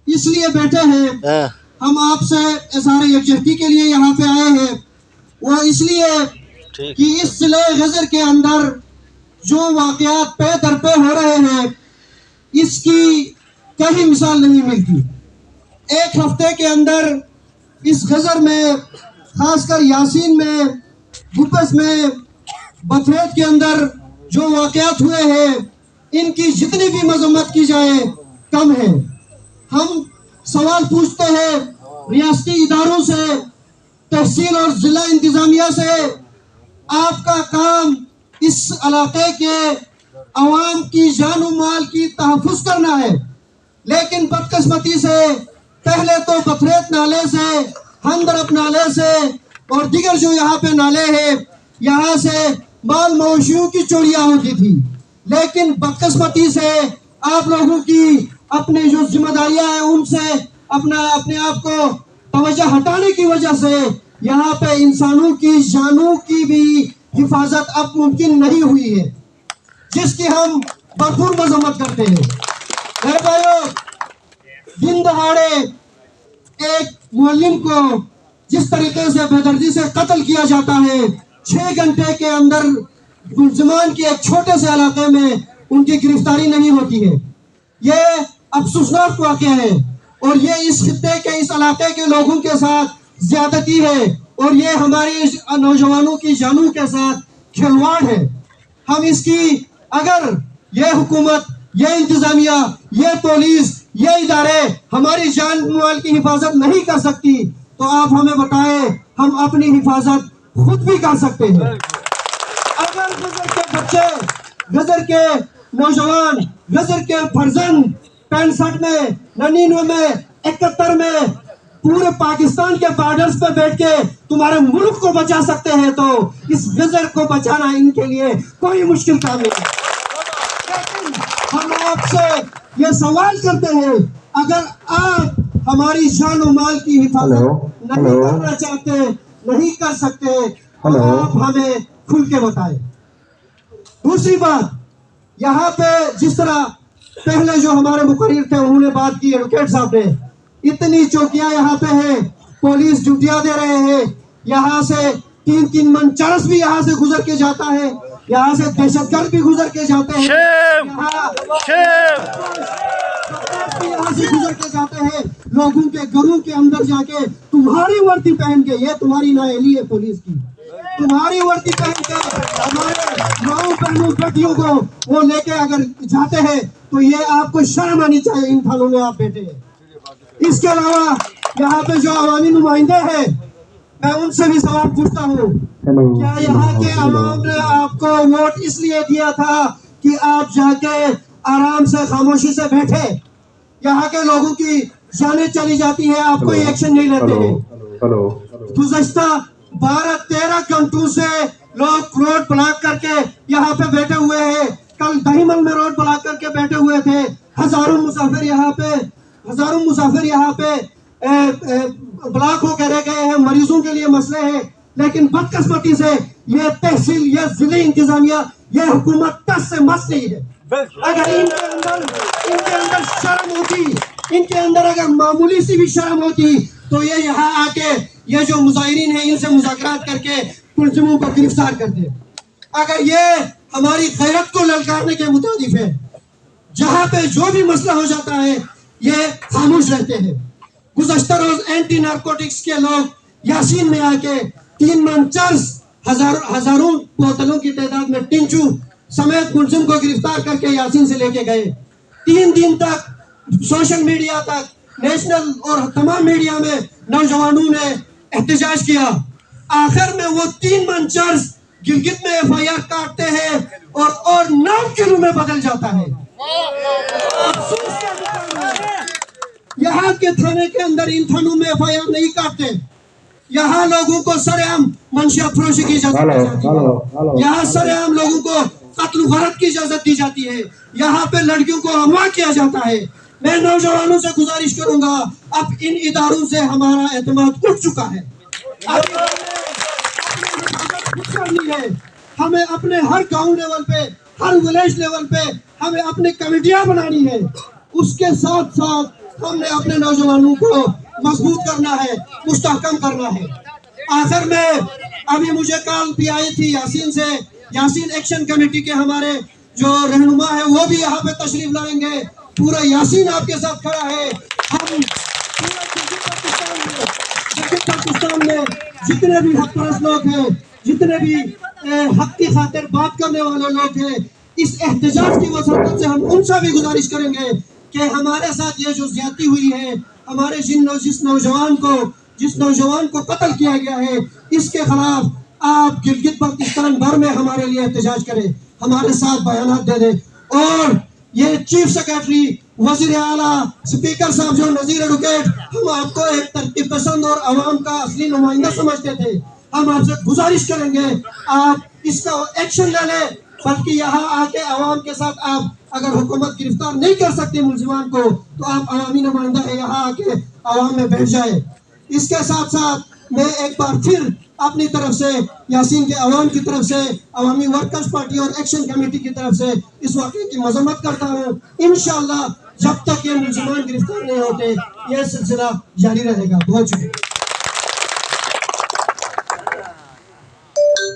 اس لیے بیٹھے ہیں، ہم آپ سے اظہار یکجہتی کے لیے یہاں پہ آئے ہیں، وہ اس لیے کہ اس ضلع غزر کے اندر جو واقعات پے در پے ہو رہے ہیں اس کی کہیں مثال نہیں ملتی۔ ایک ہفتے کے اندر اس غزر میں، خاص کر یاسین میں، گپس میں، بتریت کے اندر جو واقعات ہوئے ہیں ان کی جتنی بھی مذمت کی جائے کم ہے۔ ہم سوال پوچھتے ہیں ریاستی اداروں سے، تحصیل اور ضلع انتظامیہ سے، آپ کا کام اس علاقے کے عوام کی جان و مال کی تحفظ کرنا ہے، لیکن بدقسمتی سے پہلے تو بتریت نالے سے، ہندرپ نالے سے اور دیگر جو یہاں پہ نالے ہیں یہاں سے مال مویشیوں کی چوریاں ہوتی تھی، لیکن بدقسمتی سے آپ لوگوں کی اپنی جو ذمہ داریاں ہیں ان سے اپنے آپ کو توجہ ہٹانے کی وجہ سے یہاں پہ انسانوں کی جانوں کی بھی حفاظت اب ممکن نہیں ہوئی ہے، جس کی ہم بھرپور مذمت کرتے ہیں۔ میرے بھائیو، دن دہاڑے ایک معلم کو جس طریقے سے بے دردی سے قتل کیا جاتا ہے، 6 گھنٹے کے اندر گلزمان کے ایک چھوٹے سے علاقے میں ان کی گرفتاری نہیں ہوتی ہے، یہ افسوسناک واقعہ ہے، اور یہ اس خطے کے، اس علاقے کے لوگوں کے ساتھ زیادتی ہے، اور یہ ہماری نوجوانوں کی جانوں کے ساتھ کھلواڑ ہے۔ ہم اس کی، اگر یہ حکومت، یہ انتظامیہ، یہ پولیس، یہ ادارے ہماری جان مال کی حفاظت نہیں کر سکتی تو آپ ہمیں بتائیں ہم اپنی حفاظت خود بھی کر سکتے ہیں۔ اگر غزر کے بچے، غزر کے نوجوان، غزر کے فرزند 65 میں، 99 میں، 71 میں پورے پاکستان کے بارڈرز پہ بیٹھ کے تمہارے ملک کو بچا سکتے ہیں تو اس غزر کو بچانا ان کے لیے کوئی مشکل کام نہیں ہے۔ لیکن ہم آپ سے یہ سوال کرتے ہیں، اگر آپ ہماری جان و مال کی حفاظت نہیں کرنا چاہتے، نہیں کر سکتے تو آپ ہمیں کھل کے بتائیں۔ دوسری بات، یہاں پہ جس طرح پہلے جو ہمارے مقرر تھے انہوں نے بات کی، ایڈوکیٹ صاحب نے، اتنی چوکیاں یہاں پہ ہیں، پولیس ڈیوٹیاں دے رہے ہیں، یہاں سے 3 من چرس بھی یہاں سے گزر کے جاتا ہے، یہاں سے دہشت گرد بھی گزر کے جاتے ہیں، یہاں سے گزر کے جاتے ہیں، لوگوں کے گھروں کے اندر جا کے تمہاری وردی پہن کے، یہ تمہاری نااہلی ہے پولیس کی، تمہاری وردی پہن کے ہمارے ماؤں بہنوں بیٹیوں کو وہ لے کے اگر جاتے ہیں تو یہ آپ کو شرم آنی چاہیے، ان تھانوں میں آپ بیٹھے ہیں۔ اس کے علاوہ یہاں پہ جو عوامی نمائندے ہیں، میں ان سے بھی سوال پوچھتا ہوں، کیا یہاں کے عوام نے آپ کو ووٹ اس لیے دیا تھا کہ آپ جا کے آرام سے خاموشی سے بیٹھے؟ یہاں کے لوگوں کی جانیں چلی جاتی ہیں، آپ کوئی ایکشن نہیں لیتے ہیں۔ گزشتہ 12-13 گھنٹوں سے لوگ روڈ بلاک کر کے یہاں پہ بیٹھے ہوئے ہیں، کل دہیمل میں روڈ بلاک کر کے بیٹھے ہوئے تھے، ہزاروں مسافر یہاں پہ بلاک ہو کے رہ گئے ہیں، مریضوں کے لیے مسئلے ہیں، لیکن بدقسمتی سے یہ تحصیل، یہ ضلع انتظامیہ، یہ حکومت ٹس سے مس نہیں ہے۔ اگر ان کے اندر شرم ہوتی، ان کے اندر اگر معمولی سی بھی شرم ہوتی تو یہ یہاں آ کے یہ جو مظاہرین ہیں ان سے مذاکرات کر کے ملزموں کو گرفتار کرتے۔ اگر یہ ہماری غیرت کو للکارنے کے مترادف ہے، جہاں پہ جو بھی مسئلہ ہو جاتا ہے یہ خاموش رہتے ہیں۔ گزشتہ روز اینٹی نارکوٹکس کے لوگ یاسین میں آ کے 3 من چرس، ہزاروں بوتلوں کی تعداد میں ٹنچو سمیت ملزم کو گرفتار کر کے یاسین سے لے کے گئے۔ 3 دن تک سوشل میڈیا تک، نیشنل اور تمام میڈیا میں نوجوانوں نے احتجاج کیا، آخر میں وہ 3 من چرس گلگت میں FIR کاٹتے ہیں اور 9 کلو میں بدل جاتا ہے۔ افسوس کا مقام ہے، یہاں کے تھانے کے اندر ان تھانوں میں FIR نہیں کاٹتے، یہاں لوگوں کو سر عام منشیات فروشی کی اجازت دی جاتی ہے، یہاں سر عام لوگوں کو قتل و غارت کی اجازت دی جاتی ہے، یہاں پہ لڑکیوں کو اغوا کیا جاتا ہے۔ میں نوجوانوں سے گزارش کروں گا، اب ان اداروں سے ہمارا اعتماد اٹھ چکا ہے، ہمیں اپنے ہر گاؤں لیول پہ، ہر ولیج لیول پہ ہمیں اپنی کمیٹیاں بنانی ہے، اس کے ساتھ ساتھ ہم نے اپنے نوجوانوں کو مضبوط کرنا ہے، مستحکم کرنا ہے۔ آخر میں ابھی مجھے کال بھی آئی تھی یاسین سے، یاسین ایکشن کمیٹی کے ہمارے جو رہنما ہے وہ بھی یہاں پہ تشریف لائیں گے، پورا یاسین آپ کے ساتھ کھڑا ہے۔ ہم پورے پاکستان میں جتنے بھی حق پرست لوگ ہیں، جتنے بھی حق کی خاطر بات کرنے والے لوگ ہیں، اس احتجاج کی وساطت سے ہم ان سے بھی گزارش کریں گے کہ ہمارے ساتھ یہ جو زیادتی ہوئی ہے، ہمارے جس نوجوان کو قتل کیا گیا ہے، اس کے خلاف آپ گلگت بلتستان بھر میں ہمارے لیے احتجاج کریں، ہمارے ساتھ بیانات دے دیں۔ اور یہ چیف سیکرٹری، وزیر اعلیٰ، سپیکر صاحب جو نذیر ایڈوکیٹ، ہم آپ کو ایک ترتیب پسند اور عوام کا اصلی نمائندہ سمجھتے تھے، ہم آپ سے گزارش کریں گے آپ اس کا ایکشن لے لیں، بلکہ یہاں آ کے عوام کے ساتھ آپ اگر حکومت گرفتار نہیں کر سکتے ملزمان کو تو آپ عوامی نمائندہ ہے، یہاں آ کے عوام میں بیٹھ جائے۔ اس کے ساتھ ساتھ میں ایک بار پھر اپنی طرف سے، یاسین کے عوام کی طرف سے، عوامی ورکرز پارٹی اور ایکشن کمیٹی کی طرف سے اس واقعے کی مذمت کرتا ہوں۔ انشاءاللہ جب تک یہ ملزمان گرفتار نہیں ہوتے یہ سلسلہ جاری رہے گا۔ بہت شکریہ۔